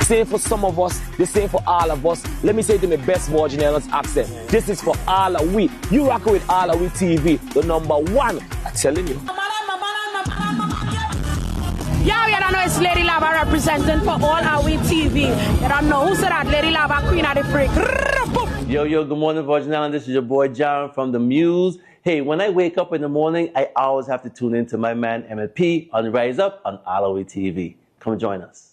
same for some of us, the same for all of us. Let me say it in my best Virgin Islands accent. This is for all of we. You rock with AllAhWeTv, the number one. I'm telling you. Yeah, you don't know it's Lady Lava representing for AllAhWeTv. You don't know who said that Lady Lava, Queen of the Freak. Yo, good morning, Virgin Island. This is your boy, Jaron from The Muse. Hey, when I wake up in the morning, I always have to tune in to my man, MLP, on Rise Up on AllAhWeTv. Come join us.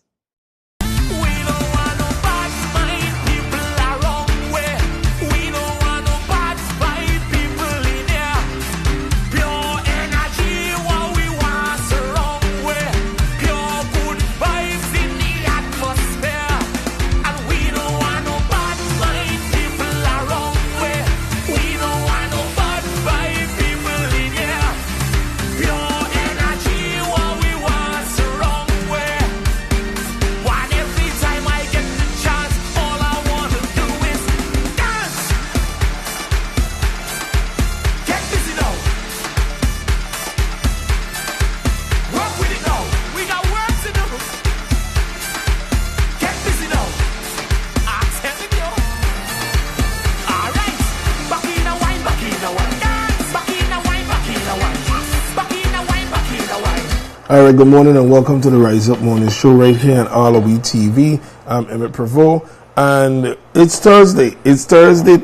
All right, good morning and welcome to the Rise Up Morning Show right here on AllAhWeTv. I'm Emmett Prevost, and it's Thursday. It's Thursday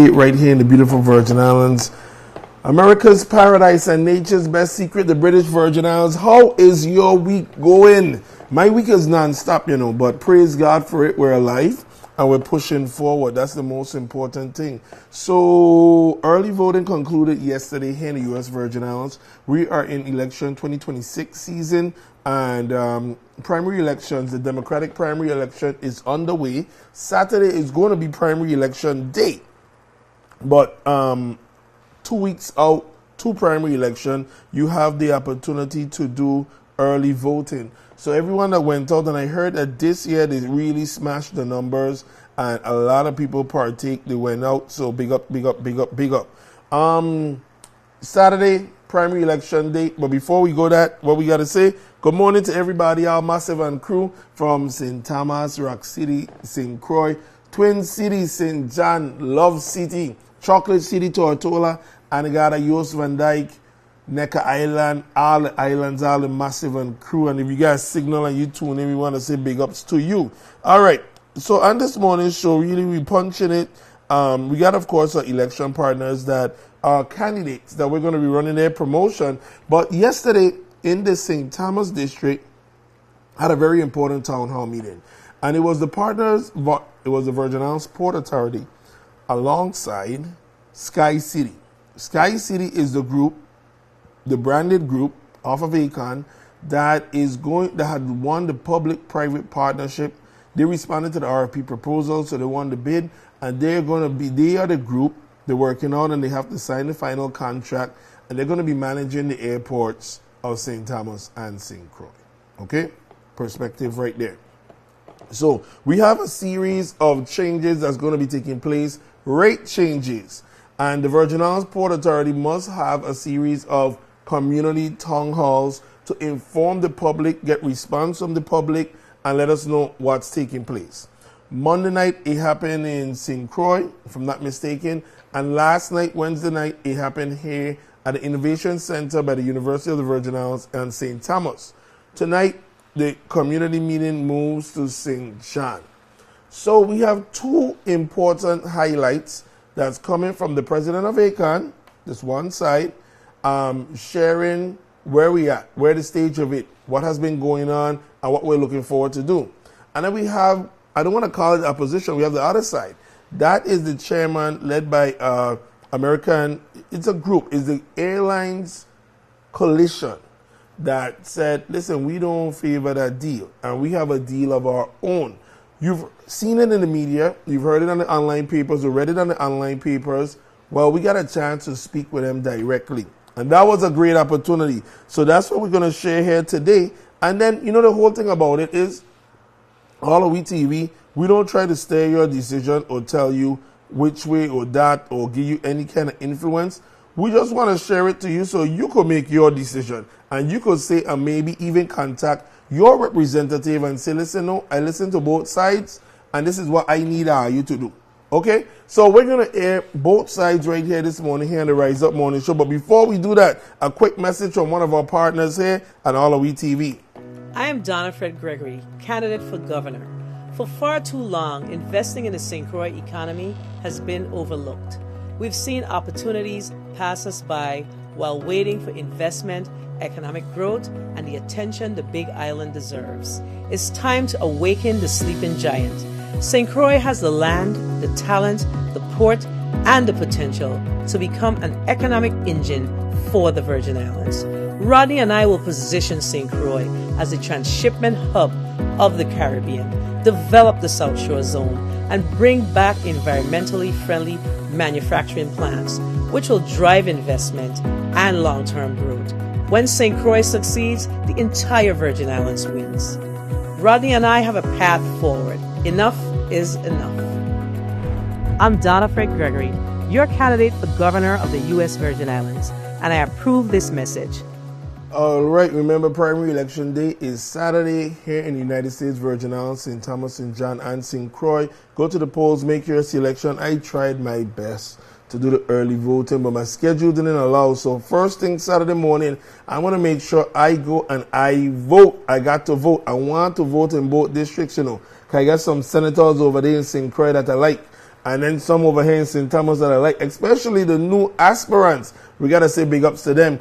right here in the beautiful Virgin Islands. America's paradise and nature's best secret, the British Virgin Islands. How is your week going? My week is non-stop, but praise God for it. We're alive and we're pushing forward. That's the most important thing. So early voting concluded yesterday here in the U.S. Virgin Islands. We are in election 2026 season, and primary elections, the Democratic primary election is underway. Saturday is going to be primary election day. But 2 weeks out to primary election, you have the opportunity to do early voting. So everyone that went out, and I heard that this year they really smashed the numbers and a lot of people partake. They went out, so big up. Saturday, primary election day. But before we go that, what we got to say, good morning to everybody, our massive and crew from St. Thomas, Rock City, St. Croix, Twin Cities, St. John, Love City, Chocolate City, Tortola, Anegada, Yost Van Dyke, Necker Island, all the islands, all the massive and crew. And if you guys signal and you tune in, we want to say big ups to you. All right. So on this morning's show, really we punching it. We got, of course, our election partners that are candidates that we're going to be running their promotion. But yesterday in the St. Thomas district, had a very important town hall meeting. And it was the partners, it was the Virgin Islands Port Authority alongside Sky City. Sky City is the group, the branded group off of Akon that had won the public-private partnership. They responded to the RFP proposal, so they won the bid, and they are the group they're working on, and they have to sign the final contract, and they're going to be managing the airports of St. Thomas and St. Croix. Okay? Perspective right there. So we have a series of changes that's going to be taking place, rate changes, and the Virgin Islands Port Authority must have a series of community town halls to inform the public, get response from the public, and let us know what's taking place. Monday night, it happened in St. Croix, if I'm not mistaken, and last night, Wednesday night, it happened here at the Innovation Center by the University of the Virgin Islands and St. Thomas. Tonight, the community meeting moves to St. John. So we have two important highlights that's coming from the president of Akon, this one side, sharing where we are, where the stage of it, what has been going on, and what we're looking forward to do. And then we have, I don't want to call it opposition, we have the other side. That is the chairman led by American, it's a group, it's the Airlines Coalition that said, listen, we don't favor that deal, and we have a deal of our own. You've seen it in the media, you've heard it on the online papers, you read it on the online papers. Well, we got a chance to speak with them directly. And that was a great opportunity. So that's what we're going to share here today. And then, the whole thing about it is, AllAhWeTv, we don't try to steer your decision or tell you which way or that or give you any kind of influence. We just want to share it to you so you could make your decision. And you could say, and maybe even contact your representative and say, listen, no, I listen to both sides, and this is what I need you to do. Okay? So we're going to air both sides right here this morning here on the Rise Up Morning Show. But before we do that, a quick message from one of our partners here at AllAhWeTv. I am Donna Fred Gregory, candidate for governor. For far too long, investing in the St. Croix economy has been overlooked. We've seen opportunities pass us by while waiting for investment, economic growth, and the attention the Big Island deserves. It's time to awaken the sleeping giant. St. Croix has the land, the talent, the port, and the potential to become an economic engine for the Virgin Islands. Rodney and I will position St. Croix as a transshipment hub of the Caribbean, develop the South Shore Zone, and bring back environmentally friendly manufacturing plants, which will drive investment and long-term growth. When St. Croix succeeds, the entire Virgin Islands wins. Rodney and I have a path forward. Enough is enough. I'm Donna Fred Gregory, your candidate for governor of the U.S. Virgin Islands, and I approve this message. All right, remember primary election day is Saturday here in the United States Virgin Islands, St. Thomas, St. John, and St. Croix. Go to the polls, make your selection. I tried my best to do the early voting, but my schedule didn't allow. So first thing Saturday morning, I want to make sure I go and I vote. I got to vote. I want to vote in both districts, you know. I got some senators over there in St. Croix that I like, and then some over here in St. Thomas that I like, especially the new aspirants. We got to say big ups to them.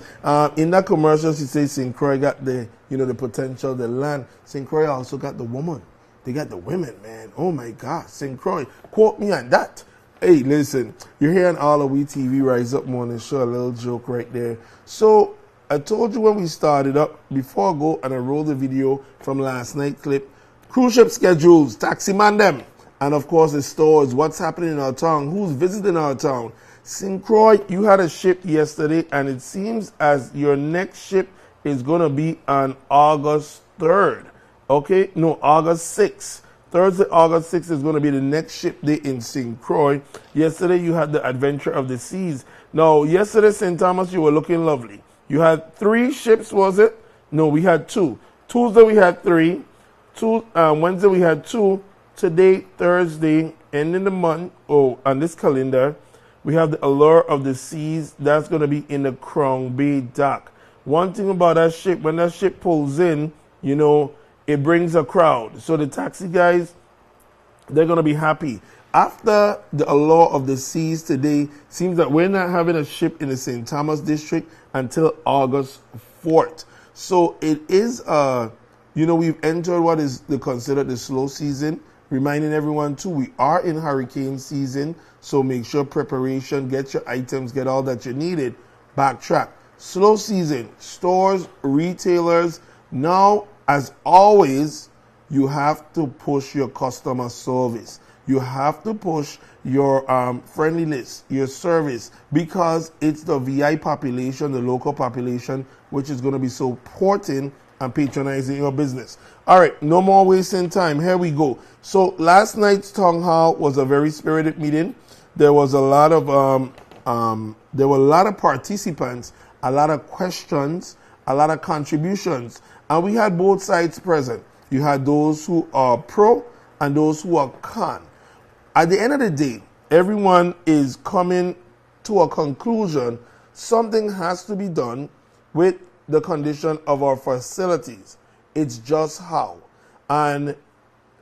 In that commercial, she says St. Croix got the, the potential, the land. St. Croix also got the woman. They got the women, man. Oh, my God. St. Croix, quote me on that. Hey, listen, you're here on AllAhWeTv Rise Up Morning Show, a little joke right there. So I told you when we started up, before I go and I roll the video from last night's clip, cruise ship schedules, taxi man them, and of course the stores, what's happening in our town, who's visiting our town. St. Croix, you had a ship yesterday, and it seems as your next ship is going to be on August 3rd. Okay? No, August 6th. Thursday, August 6th is going to be the next ship day in St. Croix. Yesterday, you had the Adventure of the Seas. Now, yesterday, St. Thomas, you were looking lovely. You had 3 ships, was it? No, we had 2. Tuesday, we had 3. Wednesday, we had 2. Today, Thursday, ending the month, on this calendar, we have the Allure of the Seas. That's going to be in the Crown Bay dock. One thing about that ship, when that ship pulls in, it brings a crowd. So the taxi guys, they're going to be happy. After the Allure of the Seas today, seems that we're not having a ship in the St. Thomas district until August 4th. So it is, we've entered what is considered the slow season. Reminding everyone, too, we are in hurricane season, so make sure preparation, get your items, get all that you needed. Backtrack. Slow season, stores, retailers. Now, as always, you have to push your customer service. You have to push your friendliness, your service, because it's the VI population, the local population, which is going to be so important and patronizing your business. All right, no more wasting time. Here we go. So last night's town hall was a very spirited meeting. There was a lot of participants, a lot of questions, a lot of contributions, and we had both sides present. You had those who are pro and those who are con. At the end of the day, everyone is coming to a conclusion. Something has to be done with the condition of our facilities. It's just how. And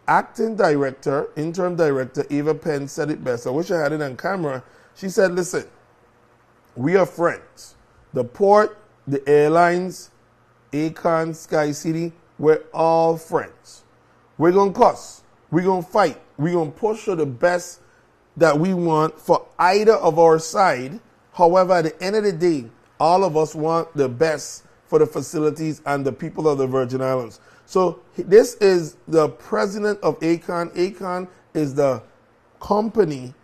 interim director Eva Penn said it best. I wish I had it on camera. She said, listen, we are friends. The port, the airlines, Aecon, Sky City, we're all friends. We're going to cuss. We're going to fight. We're going to push for the best that we want for either of our side. However, at the end of the day, all of us want the best for the facilities and the people of the Virgin Islands. So this is the president of Aecon. Aecon is the company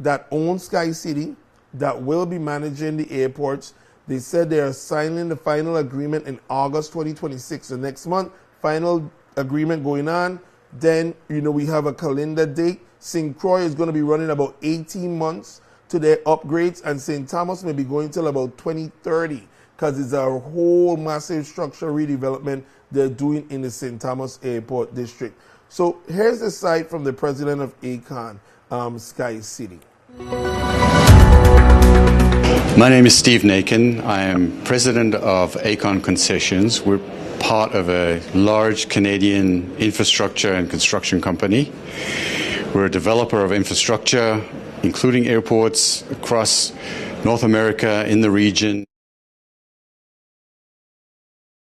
that owns Sky City, that will be managing the airports. They said they are signing the final agreement in August 2026, the next month. Final agreement going on. Then, we have a calendar date. St. Croix is going to be running about 18 months to their upgrades, and St. Thomas may be going till about 2030 because it's a whole massive structure redevelopment they're doing in the St. Thomas Airport District. So here's the site from the president of ACON, Sky City. My name is Steve Nakin. I am president of ACON Concessions. We're part of a large Canadian infrastructure and construction company. We're a developer of infrastructure, including airports across North America, in the region.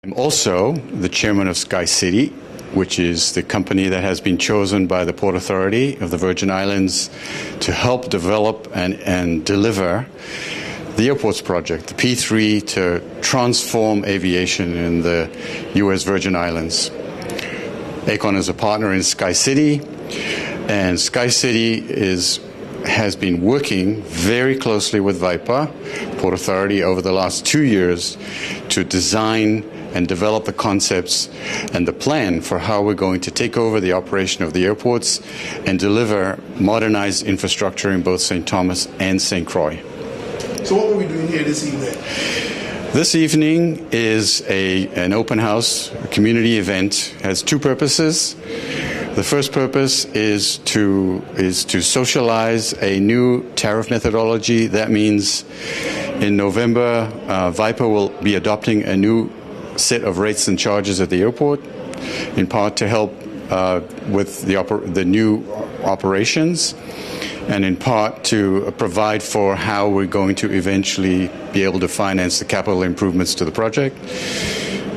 I'm also the chairman of Sky City, which is the company that has been chosen by the Port Authority of the Virgin Islands to help develop and deliver the airports project, the P3, to transform aviation in the U.S. Virgin Islands. ACON is a partner in Sky City, and Sky City has been working very closely with VIPA, Port Authority, over the last 2 years to design and develop the concepts and the plan for how we're going to take over the operation of the airports and deliver modernized infrastructure in both St. Thomas and St. Croix. So what are we doing here this evening? This evening is an open house, a community event. It has two purposes. The first purpose is to socialize a new tariff methodology. That means in November, VIPA will be adopting a new set of rates and charges at the airport, in part to help with the new operations, and in part to provide for how we're going to eventually be able to finance the capital improvements to the project.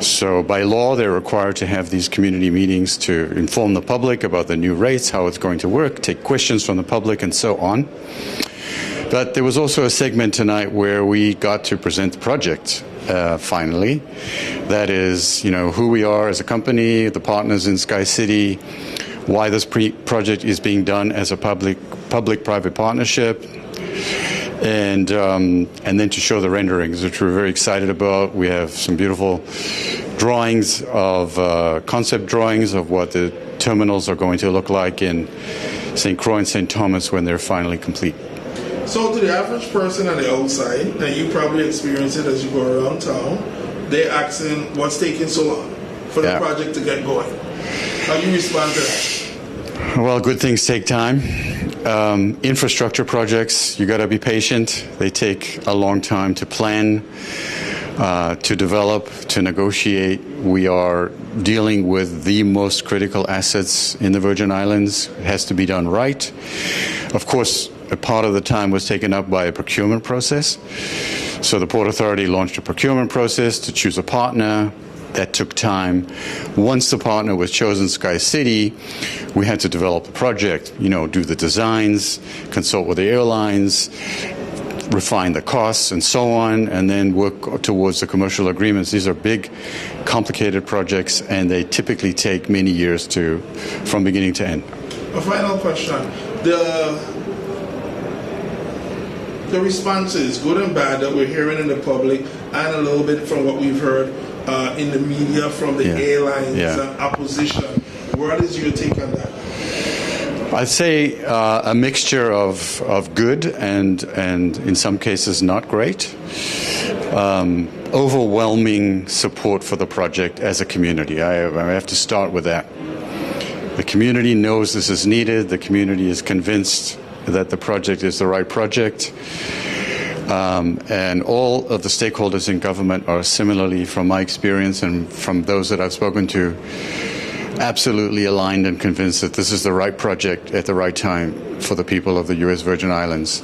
So by law, they're required to have these community meetings to inform the public about the new rates, how it's going to work, take questions from the public, and so on. But there was also a segment tonight where we got to present the project, finally. That is, who we are as a company, the partners in Sky City, why this project is being done as a public-private partnership, and then to show the renderings, which we're very excited about. We have some beautiful drawings of concept drawings of what the terminals are going to look like in St. Croix and St. Thomas when they're finally complete. So to the average person on the outside, and you probably experience it as you go around town, they're asking what's taking so long for the project to get going. How do you respond to that? Well, good things take time. Infrastructure projects, you got to be patient. They take a long time to plan, to develop, to negotiate. We are dealing with the most critical assets in the Virgin Islands. It has to be done right. Of course, a part of the time was taken up by a procurement process. So the Port Authority launched a procurement process to choose a partner. That took time. Once the partner was chosen, Sky City, we had to develop the project, do the designs, consult with the airlines, refine the costs, and so on, and then work towards the commercial agreements. These are big, complicated projects, and they typically take many years from beginning to end. A final question. The responses, good and bad, that we're hearing in the public, and a little bit from what we've heard in the media from the airlines opposition. What is your take on that? I'd say a mixture of good and in some cases not great. Overwhelming support for the project as a community. I have to start with that. The community knows this is needed. The community is convinced that the project is the right project. And all of the stakeholders in government are similarly, from my experience and from those that I've spoken to, absolutely aligned and convinced that this is the right project at the right time for the people of the U.S. Virgin Islands.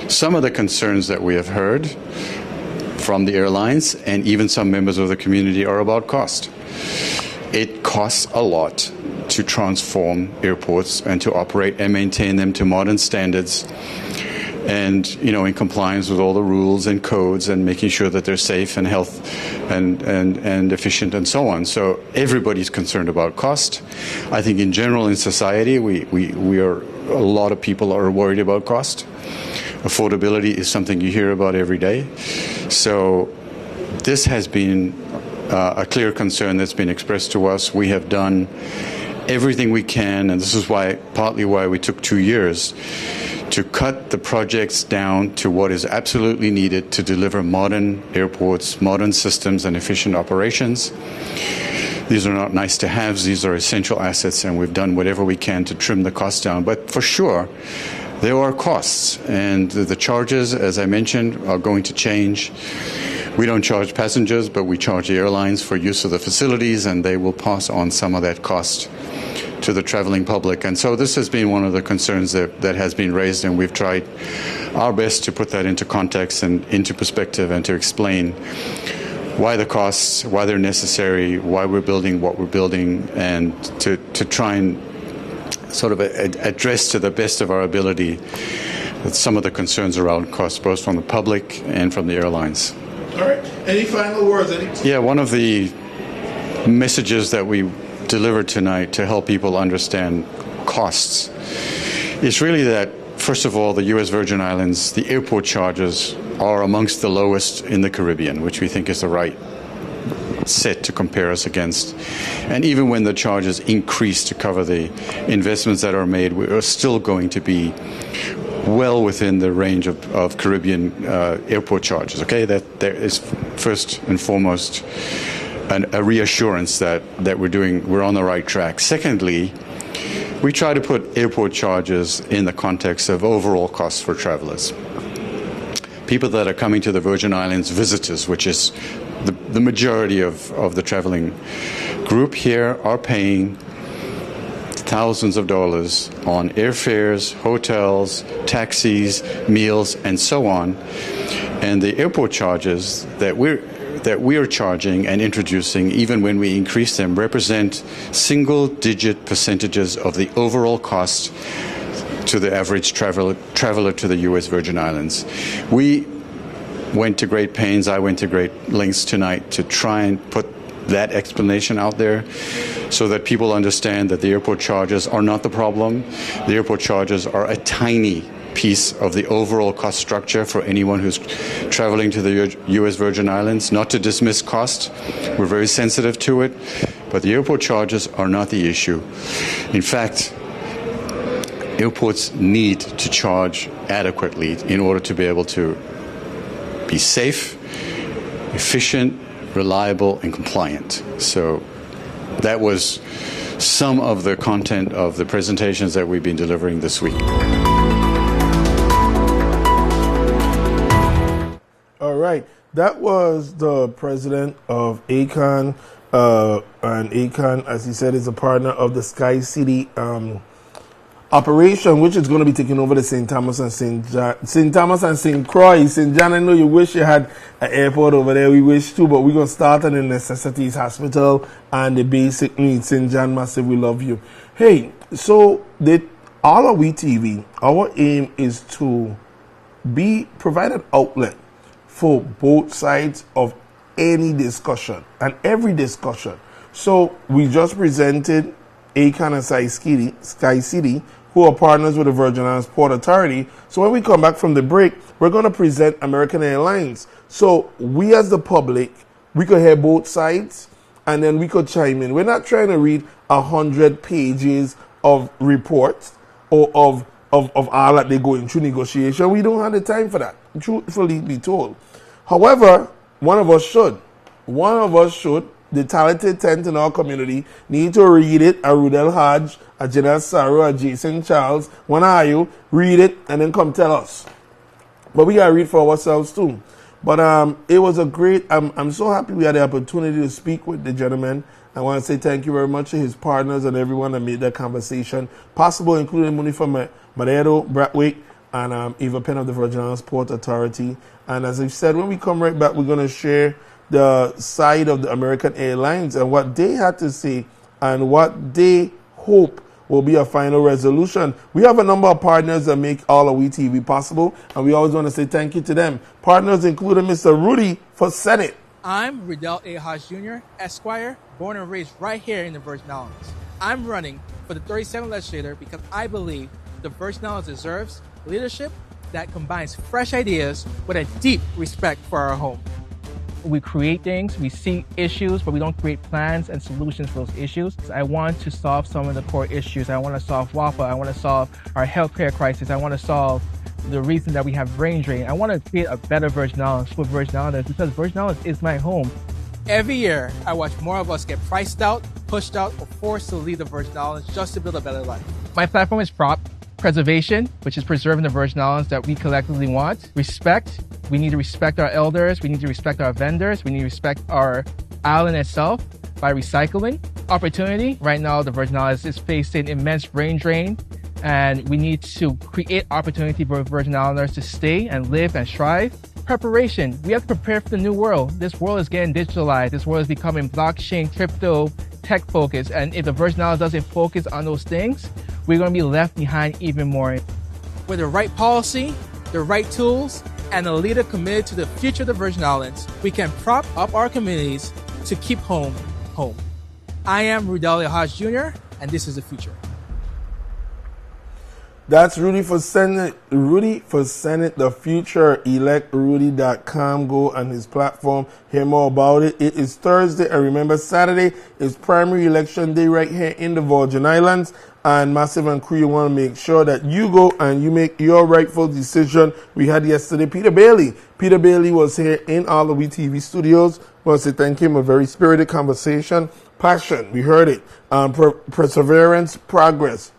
Some of the concerns that we have heard from the airlines and even some members of the community are about cost. It costs a lot to transform airports and to operate and maintain them to modern standards, and in compliance with all the rules and codes, and making sure that they're safe and health and efficient and so on. So everybody's concerned about cost. I think in general in society a lot of people are worried about cost. Affordability is something you hear about every day. So this has been a clear concern that's been expressed to us. We have done everything we can, and this is partly why we took 2 years, to cut the projects down to what is absolutely needed to deliver modern airports, modern systems, and efficient operations. These are not nice to haves, these are essential assets, and we've done whatever we can to trim the costs down. But for sure, there are costs, and the charges, as I mentioned, are going to change. We don't charge passengers, but we charge the airlines for use of the facilities, and they will pass on some of that cost to the traveling public. And so this has been one of the concerns that has been raised, and we've tried our best to put that into context and into perspective and to explain why the costs, why they're necessary, why we're building what we're building, and to try and sort of address to the best of our ability some of the concerns around costs, both from the public and from the airlines. All right. Any final words? Yeah, one of the messages that we delivered tonight to help people understand costs is really that, first of all, the U.S. Virgin Islands, the airport charges are amongst the lowest in the Caribbean, which we think is the right set to compare us against. And even when the charges increase to cover the investments that are made, we are still going to be well within the range of Caribbean airport charges. Okay, that there is first and foremost a reassurance that we're on the right track. Secondly, we try to put airport charges in the context of overall costs for travelers. People that are coming to the Virgin Islands, visitors, which is the majority of the traveling group here, are paying thousands of dollars on airfares, hotels, taxis, meals, and so on. And the airport charges that we're charging and introducing, even when we increase them, represent single-digit percentages of the overall cost to the average traveler to the U.S. Virgin Islands. We went to great pains, I went to great lengths tonight to try and put that explanation out there so that people understand that the airport charges are not the problem. The airport charges are a tiny piece of the overall cost structure for anyone who's traveling to the U.S. Virgin Islands. Not to dismiss cost, we're very sensitive to it, but the airport charges are not the issue. In fact, airports need to charge adequately in order to be able to be safe, efficient, reliable, and compliant. So that was some of the content of the presentations that we've been delivering this week. All right. That was the president of ACON, and ACON, as he said, is a partner of the Sky City operation, which is going to be taking over the St. Thomas and St. Thomas and St. Croix. St. John, I know you wish you had an airport over there. We wish too, but we're going to start at the Necessities Hospital and the basic needs. St. John Massive, we love you. Hey, so the AllAhWeTv, our aim is to provide an outlet for both sides of any discussion and every discussion. So we just presented ACON and Sky City, who are partners with the Virgin Islands Port Authority. So when we come back from the break, we're going to present American Airlines. So we as the public, we could hear both sides and then we could chime in. We're not trying to read 100 pages of reports or of all that they go into negotiation. We don't have the time for that, truthfully be told. However, one of us should. The talented tent in our community need to read it. A Rudel Hodge, a Janelle Sarro, a Jason Charles, one of you, read it and then come tell us. But we gotta read for ourselves too. But it was a great, I'm so happy we had the opportunity to speak with the gentleman. I want to say thank you very much to his partners and everyone that made that conversation possible, including Munifa Madero, Bradwick, and Eva Penn of the Virgin Islands Port Authority. And as I said, when we come right back, we're going to share the side of the American Airlines and what they had to say and what they hope will be a final resolution. We have a number of partners that make AllAhWeTv possible, and we always want to say thank you to them. Partners including Mr. Rudy for Senate. I'm Riddell A. Hodge Jr., Esquire, born and raised right here in the Virgin Islands. I'm running for the 37th legislature because I believe the Virgin Islands deserves leadership that combines fresh ideas with a deep respect for our home. we create things, we see issues, but we don't create plans and solutions for those issues. I want to solve some of the core issues. I want to solve WAPA. I want to solve our healthcare crisis. I want to solve the reason that we have brain drain. I want to create a better Virgin Islands for Virgin Islanders because Virgin Islands is my home. Every year, I watch more of us get priced out, pushed out, or forced to leave the Virgin Islands just to build a better life. My platform is PROP, preservation, which is preserving the Virgin Islands that we collectively want. Respect, we need to respect our elders, we need to respect our vendors, we need to respect our island itself by recycling. Opportunity, right now the Virgin Islands is facing immense brain drain, and we need to create opportunity for Virgin Islanders to stay and live and strive. Preparation, we have to prepare for the new world. This world is getting digitalized, this world is becoming blockchain, crypto, tech focused, and if the Virgin Islands doesn't focus on those things, we're going to be left behind even more. With the right policy, the right tools, and a leader committed to the future of the Virgin Islands, we can prop up our communities to keep home, home. I am Rudolph Hodge Jr., and this is the future. That's Rudy for Senate. Rudy for Senate, the future. ElectRudy.com. Go on his platform. Hear more about it. It is Thursday. And remember, Saturday is primary election day right here in the Virgin Islands. And Massive and Crew, you want to make sure that you go and you make your rightful decision. We had yesterday Peter Bailey. Peter Bailey was here in AllAhWeTv studios. I want to say thank him. A very spirited conversation. Passion. We heard it. Perseverance. Progress.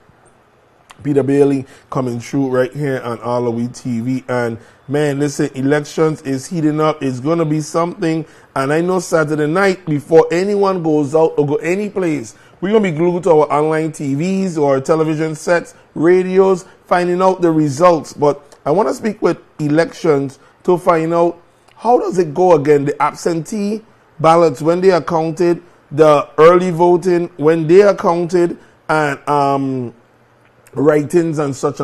Peter Bailey coming through right here on AllAhWeTv. And man, listen, elections is heating up. It's going to be something. And I know Saturday night, before anyone goes out or go any place, we're going to be glued to our online TVs or television sets, radios, finding out the results. But I want to speak with elections to find out how does it go again. The absentee ballots, when they are counted, the early voting, when they are counted, and write-ins and such,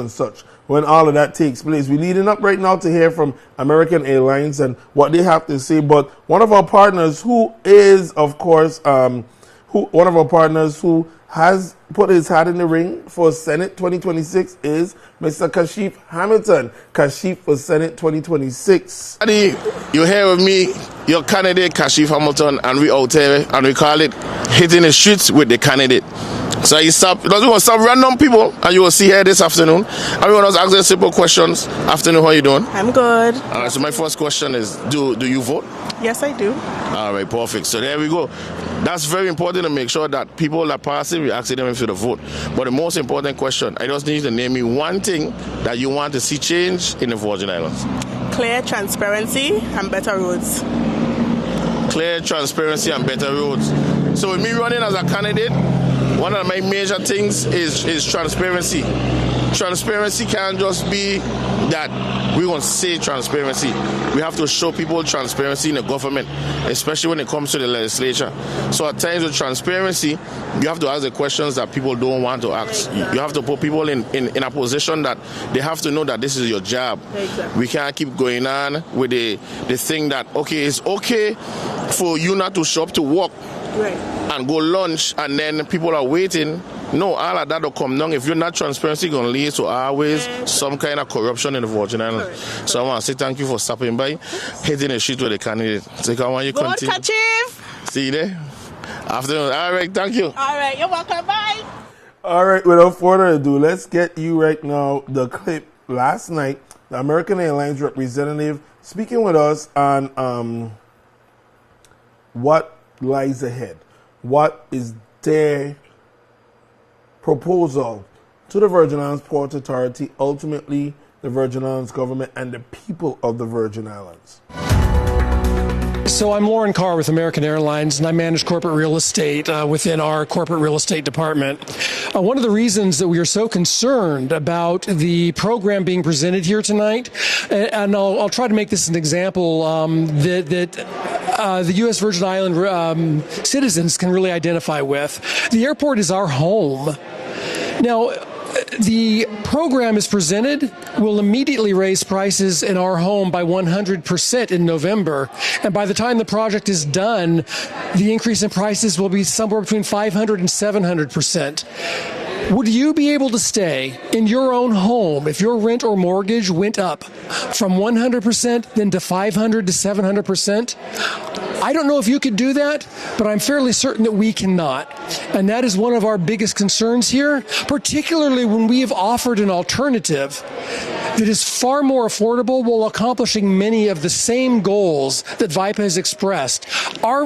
when all of that takes place. We're leading up right now to hear from American Airlines and what they have to say. But one of our partners who is, of course, who has put his hat in the ring for Senate 2026 is Mr. Kashif Hamilton. Kashif for Senate 2026. You're here with me, your candidate Kashif Hamilton, and we out there, and we call it hitting the streets with the candidate. So you stop, we want some random people, and you will see here this afternoon. And we want to ask them simple questions. Afternoon, how are you doing? I'm good. All right, so my first question is, do you vote? Yes, I do. All right, perfect. So there we go. That's very important to make sure that people that pass it, we ask them if they vote. But the most important question, I just need you to name me one thing that you want to see change in the Virgin Islands. Clear transparency and better roads. Clear transparency and better roads. So with me running as a candidate, one of my major things is transparency. Transparency can't just be that we want to say transparency. We have to show people transparency in the government, especially when it comes to the legislature. So at times with transparency, you have to ask the questions that people don't want to ask. You have to put people in a position that they have to know that this is your job. Exactly. We can't keep going on with the thing that, okay, it's okay for you not to show up to work. Right. And go lunch, and then people are waiting. No, all of that will come down. If you're not transparent, it's going to lead to always some kind of corruption in the Virgin Islands. So I want to say thank you for stopping by, hitting the street with the candidate. So I want you to continue. Kashif. See you there. Afternoon. All right, thank you. All right, you're welcome. Bye. All right, without further ado, let's get you right now the clip last night. The American Airlines representative speaking with us on what lies ahead. What is their proposal to the Virgin Islands Port Authority, ultimately the Virgin Islands government and the people of the Virgin Islands? So I'm Lauren Carr with American Airlines, and I manage corporate real estate within our corporate real estate department. One of the reasons that we are so concerned about the program being presented here tonight, and I'll try to make this an example that the U.S. Virgin Island citizens can really identify with. The airport is our home. Now, the program is presented will immediately raise prices in our home by 100% in November. And by the time the project is done, the increase in prices will be somewhere between 500 and 700%. Would you be able to stay in your own home if your rent or mortgage went up from 100% then to 500 to 700%? I don't know if you could do that, but I'm fairly certain that we cannot. And that is one of our biggest concerns here, particularly when we have offered an alternative that is far more affordable while accomplishing many of the same goals that VIPA has expressed. Our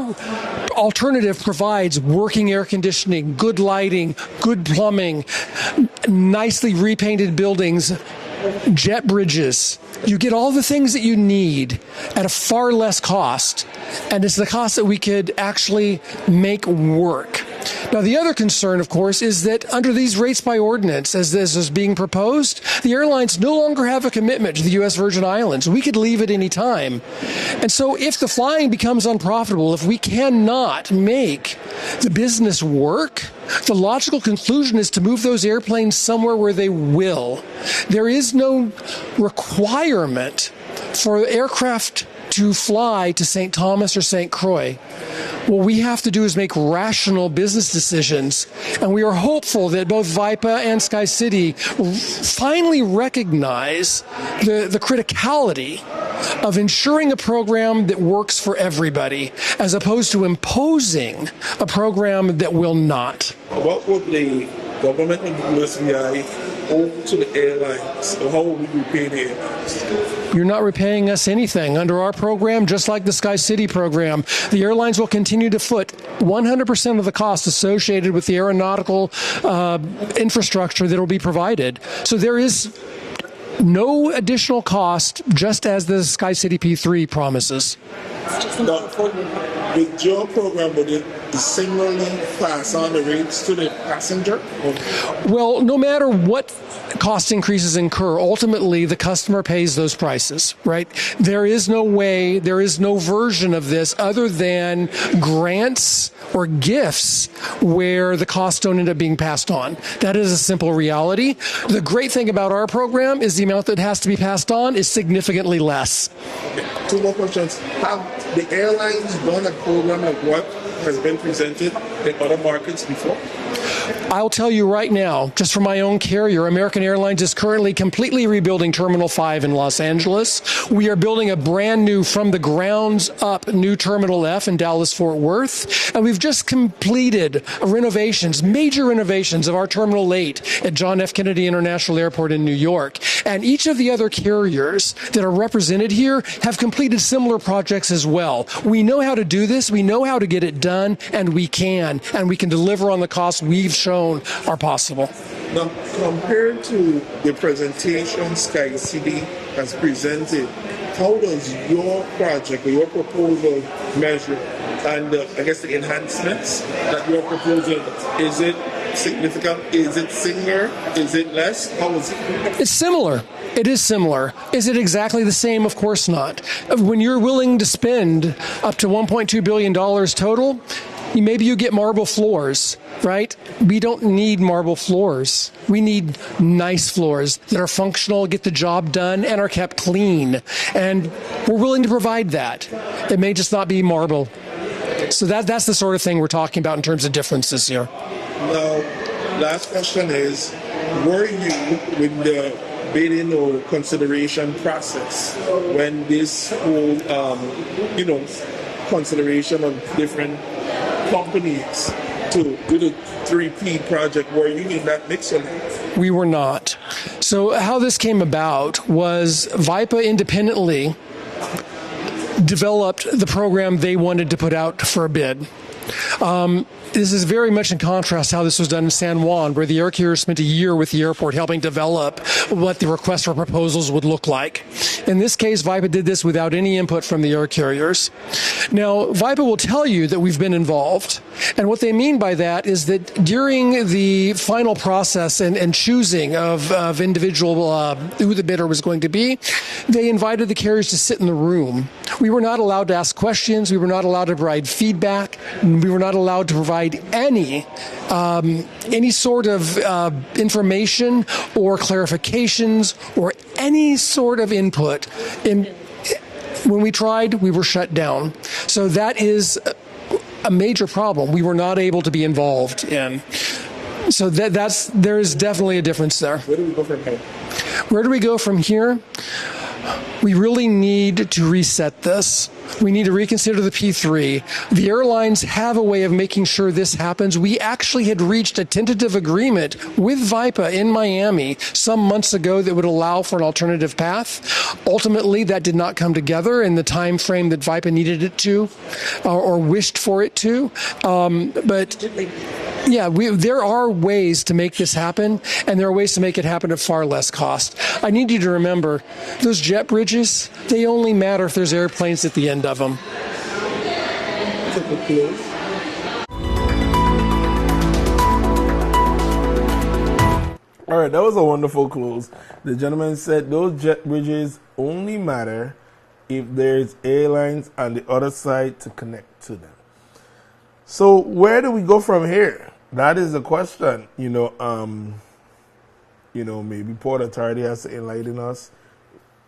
alternative provides working air conditioning, good lighting, good plumbing, nicely repainted buildings, jet bridges. You get all the things that you need at a far less cost, and it's the cost that we could actually make work. Now, the other concern, of course, is that under these rates by ordinance, as this is being proposed, the airlines no longer have a commitment to the U.S. Virgin Islands. We could leave at any time. And so if the flying becomes unprofitable, if we cannot make the business work, the logical conclusion is to move those airplanes somewhere where they will. There is no requirement for aircraft to fly to St. Thomas or St. Croix. What we have to do is make rational business decisions, and we are hopeful that both VIPA and Sky City finally recognize the criticality of ensuring a program that works for everybody, as opposed to imposing a program that will not. What would the government of the USVI owe to the airlines, or how will we repay the airlines? You're not repaying us anything. Under our program, just like the Sky City program, the airlines will continue to foot 100% of the costs associated with the aeronautical infrastructure that will be provided. So there is no additional cost, just as the Sky City P3 promises. Now, with your program, would it similarly pass on the rates to the passenger? Well, no matter what cost increases incur, ultimately the customer pays those prices, right? There is no way, there is no version of this other than grants or gifts where the costs don't end up being passed on. That is a simple reality. The great thing about our program is the amount that has to be passed on is significantly less. Okay. Two more questions. Have the airlines done a program like what has been presented in other markets before? I'll tell you right now, just from my own carrier, American Airlines is currently completely rebuilding Terminal 5 in Los Angeles. We are building a brand new, from the grounds up, new Terminal F in Dallas-Fort Worth. And we've just completed renovations, major renovations of our Terminal 8 at John F. Kennedy International Airport in New York. And each of the other carriers that are represented here have completed similar projects as well. We know how to do this, we know how to get it done, and we can deliver on the costs we've shown are possible. Now, compared to the presentation Sky City has presented, how does your project or your proposal measure? And I guess the enhancements that you're proposing, is it significant? Is it similar? Is it less? How is it? It's similar. It is similar. Is it exactly the same? Of course not. When you're willing to spend up to $1.2 billion total, maybe you get marble floors, right? We don't need marble floors. We need nice floors that are functional, get the job done, and are kept clean. And we're willing to provide that. It may just not be marble. So that's the sort of thing we're talking about in terms of differences here. Now, last question is, were you with the bidding or consideration process when this whole, consideration of different companies to do the 3P project, were you in that mix or not? We were not. So how this came about was VIPA independently developed the program they wanted to put out for a bid. This is very much in contrast to how this was done in San Juan, where the air carrier spent a year with the airport helping develop what the request for proposals would look like. In this case, VIPA did this without any input from the air carriers. Now, VIPA will tell you that we've been involved. And what they mean by that is that during the final process and choosing of individual who the bidder was going to be, they invited the carriers to sit in the room. We were not allowed to ask questions. We were not allowed to provide feedback. We were not allowed to provide any sort of information or clarifications or any sort of input. When we tried, we were shut down. So that is a major problem we were not able to be involved in. So there is definitely a difference there. Where do we go from here? Where do we go from here? We really need to reset this. We need to reconsider the P3. The airlines have a way of making sure this happens. We actually had reached a tentative agreement with VIPA in Miami some months ago that would allow for an alternative path. Ultimately, that did not come together in the time frame that VIPA needed it to or wished for it to. But yeah, there are ways to make this happen, and there are ways to make it happen at far less cost. I need you to remember, those jet bridges, they only matter if there's airplanes at the end of them. All right, that was a wonderful close. The gentleman said those jet bridges only matter if there's airlines on the other side to connect to them. So where do we go from here? That is the question. Maybe Port Authority has to enlighten us.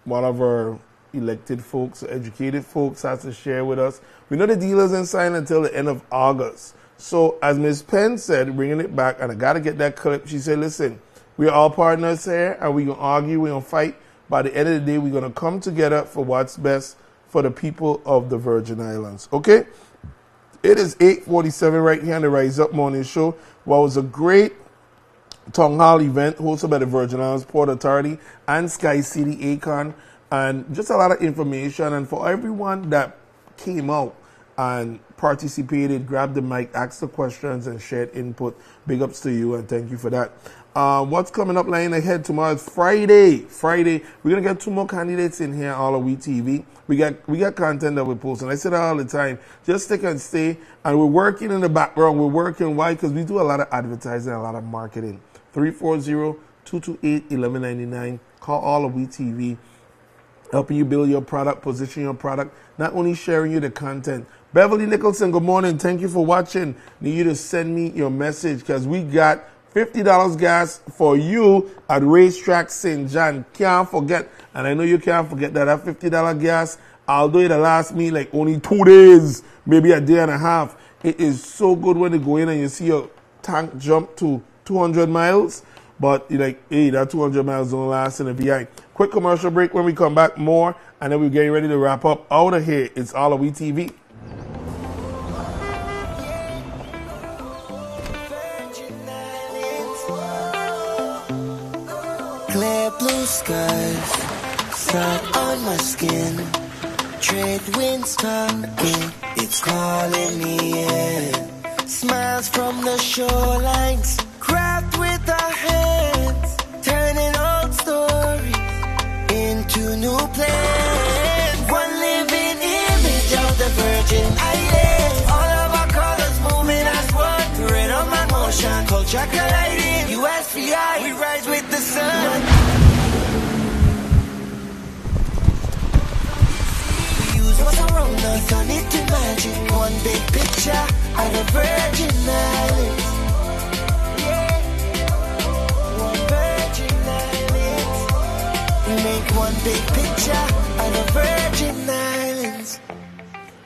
One of our elected folks, educated folks, has to share with us. We know the deal isn't signed until the end of August. So as Ms. Penn said, bringing it back, and I got to get that clip, she said, listen, we're all partners here, and we're going to argue, we're going to fight. By the end of the day, we're going to come together for what's best for the people of the Virgin Islands. Okay? It is 8:47 right here on the Rise Up Morning Show. What was a great town hall event hosted by the Virgin Islands Port Authority and Sky City Acon, and just a lot of information. And for everyone that came out and participated, grabbed the mic, asked the questions, and shared input, big ups to you, and thank you for that. What's coming up lying ahead tomorrow is Friday. We're going to get 2 more candidates in here on AllAhWeTv. We got content that we're posting. I say that all the time. Just stick and stay. And we're working in the background. We're working. Why? Because we do a lot of advertising, a lot of marketing. 340-228-1199. Call AllAhWeTv. Helping you build your product, position your product, not only sharing you the content. Beverly Nicholson, good morning. Thank you for watching. Need you to send me your message because we got $50 gas for you at Racetrack St. John. Can't forget, and I know you can't forget that $50 gas, although it'll last me like only 2 days, maybe a day and a half. It is so good when you go in and you see your tank jump to 200 miles, but you're like, hey, that 200 miles don't last in a VI. Quick commercial break. When we come back, more, and then we're getting ready to wrap up. Out of here, it's AllAhWeTv. Clear blue skies, sun on my skin. Trade winds talking, it's calling me in. Smiles from the shorelines, craft with our hands, turning old stories into new plans. One living image of the Virgin Islands. All of our colors moving as one. Rhythm and motion, culture colliding. USVI, we rise with the sun. We use what's around us, turn it to magic. One big picture of the Virgin Islands. Yeah, one Virgin Islands. We make one big picture of the Virgin Islands.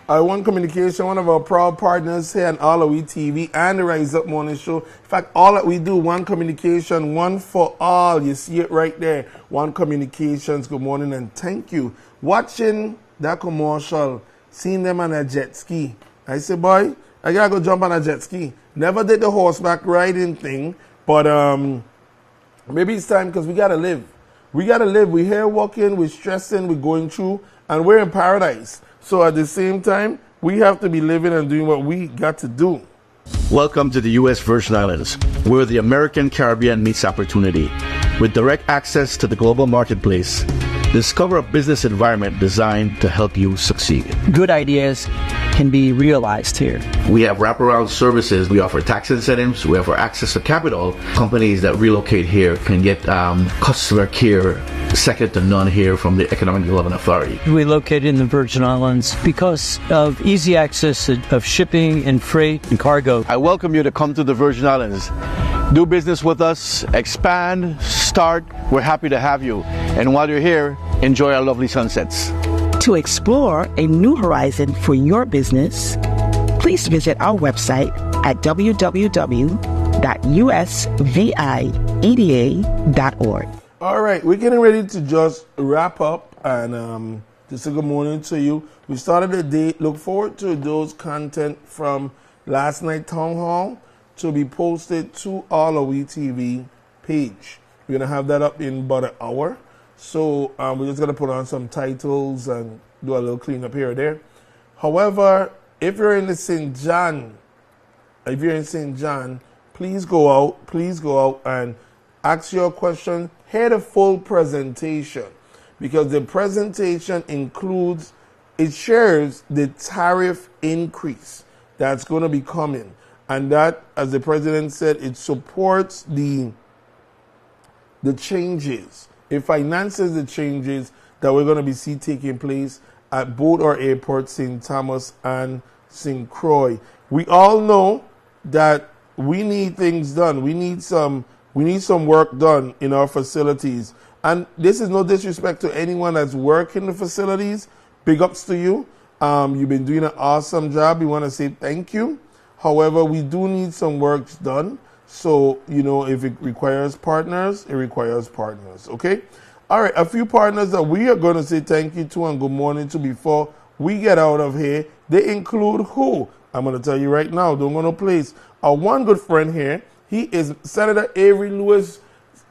One Communication, one of our proud partners here on AllAhWeTv and the Rise Up Morning Show. In fact, all that we do, One Communication, one for all. You see it right there. One Communications, good morning and thank you. Watching that commercial, seeing them on a jet ski. I say, boy, I gotta go jump on a jet ski. Never did the horseback riding thing, but maybe it's time because we gotta live. We gotta live. We're here walking, we're stressing, we're going through, and we're in paradise. So at the same time, we have to be living and doing what we got to do. Welcome to the U.S. Virgin Islands, where the American Caribbean meets opportunity. With direct access to the global marketplace, discover a business environment designed to help you succeed. Good ideas can be realized here. We have wraparound services. We offer tax incentives. We offer access to capital. Companies that relocate here can get customer care second to none here from the Economic Development Authority. We located in the Virgin Islands because of easy access of shipping and freight and cargo. I welcome you to come to the Virgin Islands. Do business with us, expand, start. We're happy to have you. And while you're here, enjoy our lovely sunsets. To explore a new horizon for your business, please visit our website at www.allahwetv.com. www.usvieda.org. All right, we're getting ready to just wrap up and just a good morning to you. We started the day. Look forward to those content from last night town hall to be posted to AllAhWeTv page. We're going to have that up in about an hour. So we're just going to put on some titles and do a little cleanup here or there. However, if you're in St. John, please go out and ask your question. Hear the full presentation, because the presentation it shares the tariff increase that's going to be coming. And that, as the president said, it supports the changes. It finances the changes that we're going to be seeing taking place at both our airports, St. Thomas and St. Croix. We all know that we need things done. We need some work done in our facilities. And this is no disrespect to anyone that's working the facilities. Big ups to you. You've been doing an awesome job. We want to say thank you. However, we do need some work done. So, if it requires partners, it requires partners. Okay? All right, a few partners that we are going to say thank you to and good morning to before we get out of here. They include who? I'm going to tell you right now. Don't go no place. Our one good friend here, he is Senator Avery Lewis.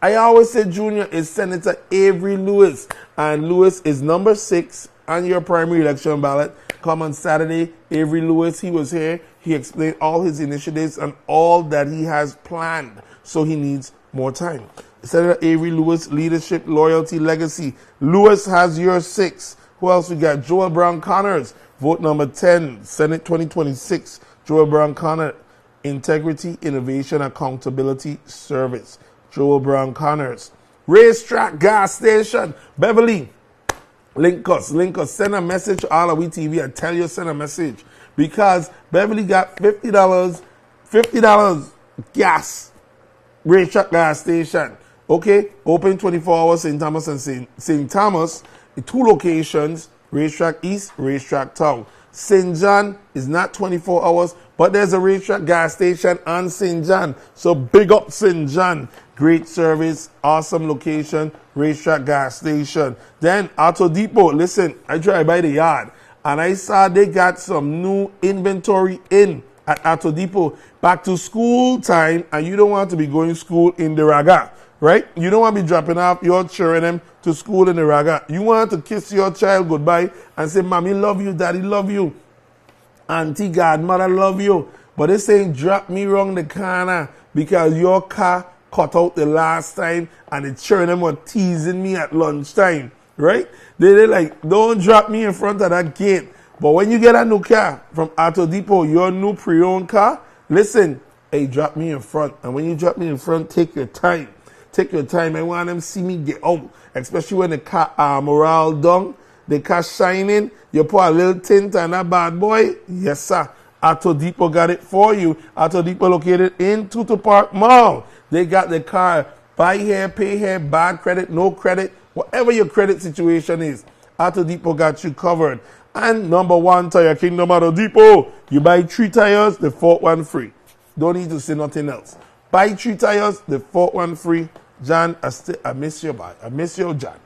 I always say Junior is Senator Avery Lewis. And Lewis is number 6 on your primary election ballot. Come on Saturday. Avery Lewis, he was here. He explained all his initiatives and all that he has planned. So he needs more time. Senator Avery Lewis, leadership, loyalty, legacy. Lewis has your 6. Who else we got? Joel Brown Connors, vote number 10, Senate 2026. Joel Brown Connors, integrity, innovation, accountability, service. Joel Brown Connors. Racetrack gas station. Beverly, link us. Send a message to AllAhWeTv and tell you send a message. Because Beverly got $50 gas. Racetrack gas station. Okay, open 24 hours, St. Thomas and St. Thomas. 2 locations, Racetrack East, Racetrack Town. St. John is not 24 hours, but there's a Racetrack gas station on St. John. So big up St. John. Great service, awesome location, Racetrack gas station. Then Auto Depot, listen, I drive by the yard and I saw they got some new inventory in at Auto Depot. Back to school time, and you don't want to be going to school in the raga, right? You don't want to be dropping off your children to school in the raga. You want to kiss your child goodbye and say, Mommy love you, Daddy love you, Auntie Godmother love you. But they saying drop me wrong the corner because your car cut out the last time and the children were teasing me at lunchtime, right? They're like, don't drop me in front of that gate. But when you get a new car from Auto Depot, your new pre-owned car, listen, hey, drop me in front. And when you drop me in front, take your time. Take your time. I want them to see me get out. Especially when the car morale done, the car shining, you put a little tint on that bad boy. Yes, sir. Auto Depot got it for you. Auto Depot located in Tutu Park Mall. They got the car. Buy here, pay here, bad credit, no credit. Whatever your credit situation is, Auto Depot got you covered. And number 1 Tire Kingdom Auto Depot. You buy 3 tires, the 4th one free. Don't need to say nothing else. Buy 3 tires, the 4th one free. John, I miss you, bye. I miss you, John.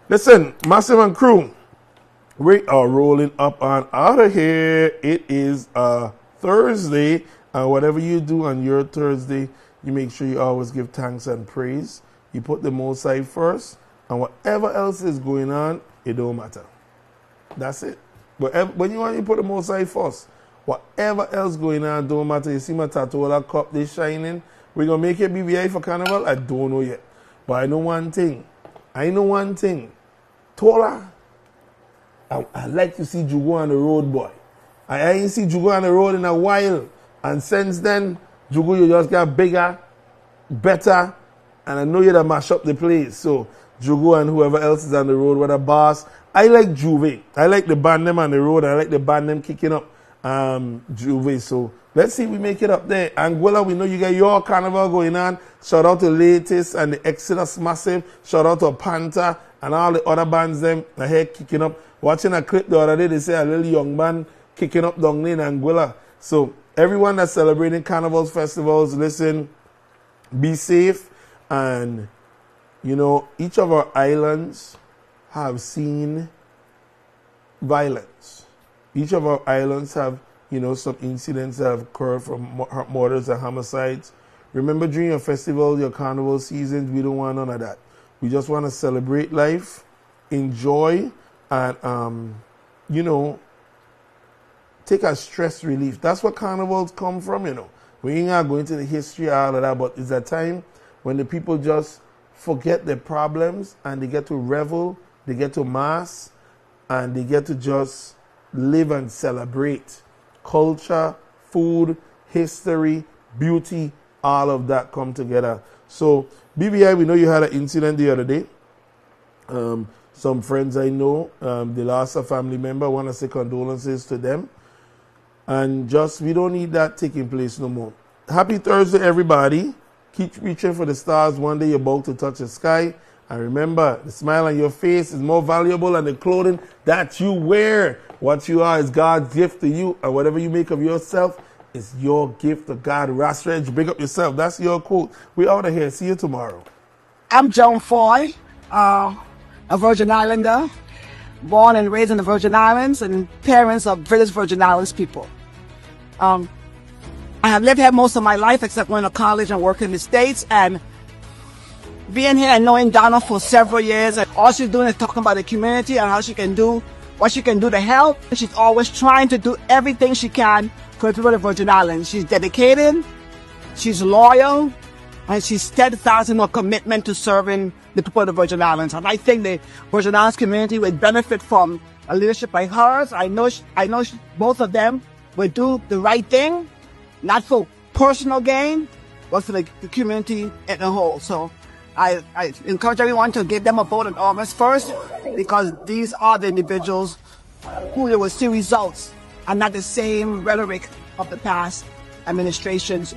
Listen, Massive and crew, we are rolling up on out of here. It is Thursday, and whatever you do on your Thursday, you make sure you always give thanks and praise. You put the Most High first, and whatever else is going on, it don't matter. That's it. But when you want to put the Most High first, whatever else going on don't matter. You see my Tatola cup, they shining. We're going to make it BBI for Carnival? I don't know yet. But I know one thing. Tola, I like to see Jugo on the road, boy. I ain't see Jugo on the road in a while. And since then, Jugo, you just got bigger, better, and I know you that mash up the place. So, Jugo and whoever else is on the road with a boss. I like Juve. I like the band them on the road. I like the band them kicking up Juve. So, let's see if we make it up there. Anguilla, we know you got your carnival going on. Shout out to Latest and the Exodus Massive. Shout out to Panther and all the other bands them ahead kicking up. Watching a clip the other day, they say a little young man kicking up down there in Anguilla. So everyone that's celebrating carnivals, festivals, listen, be safe. And, you know, each of our islands have seen violence. Each of our islands have, you know, some incidents that have occurred from murders and homicides. Remember, during your festival, your carnival seasons, we don't want none of that. We just want to celebrate life, enjoy, and, you know, take a stress relief. That's what carnivals come from, you know. We ain't gonna go into the history, all of that, but it's a time when the people just forget their problems and they get to revel, they get to mass, and they get to just live and celebrate. Culture, food, history, beauty, all of that come together. So, BBI, we know you had an incident the other day. Some friends I know, they lost a family member. I want to say condolences to them. And just, we don't need that taking place no more. Happy Thursday, everybody. Keep reaching for the stars. One day you're about to touch the sky. And remember, the smile on your face is more valuable than the clothing that you wear. What you are is God's gift to you. And whatever you make of yourself is your gift to God. Rastridge, big up yourself. That's your quote. We out of here. See you tomorrow. I'm Joan Foy, a Virgin Islander, born and raised in the Virgin Islands and parents of British Virgin Islands people. I have lived here most of my life except going to college and working in the States, and being here and knowing Donna for several years, and all she's doing is talking about the community and how she can do what she can do to help. She's always trying to do everything she can for the people of the Virgin Islands. She's dedicated, she's loyal, and she's steadfast in her commitment to serving the people of the Virgin Islands. And I think the Virgin Islands community would benefit from a leadership like hers. I know both of them will do the right thing, not for personal gain, but for the community as a whole. So I encourage everyone to give them a vote on August 1st, because these are the individuals who they will see results and not the same rhetoric of the past administrations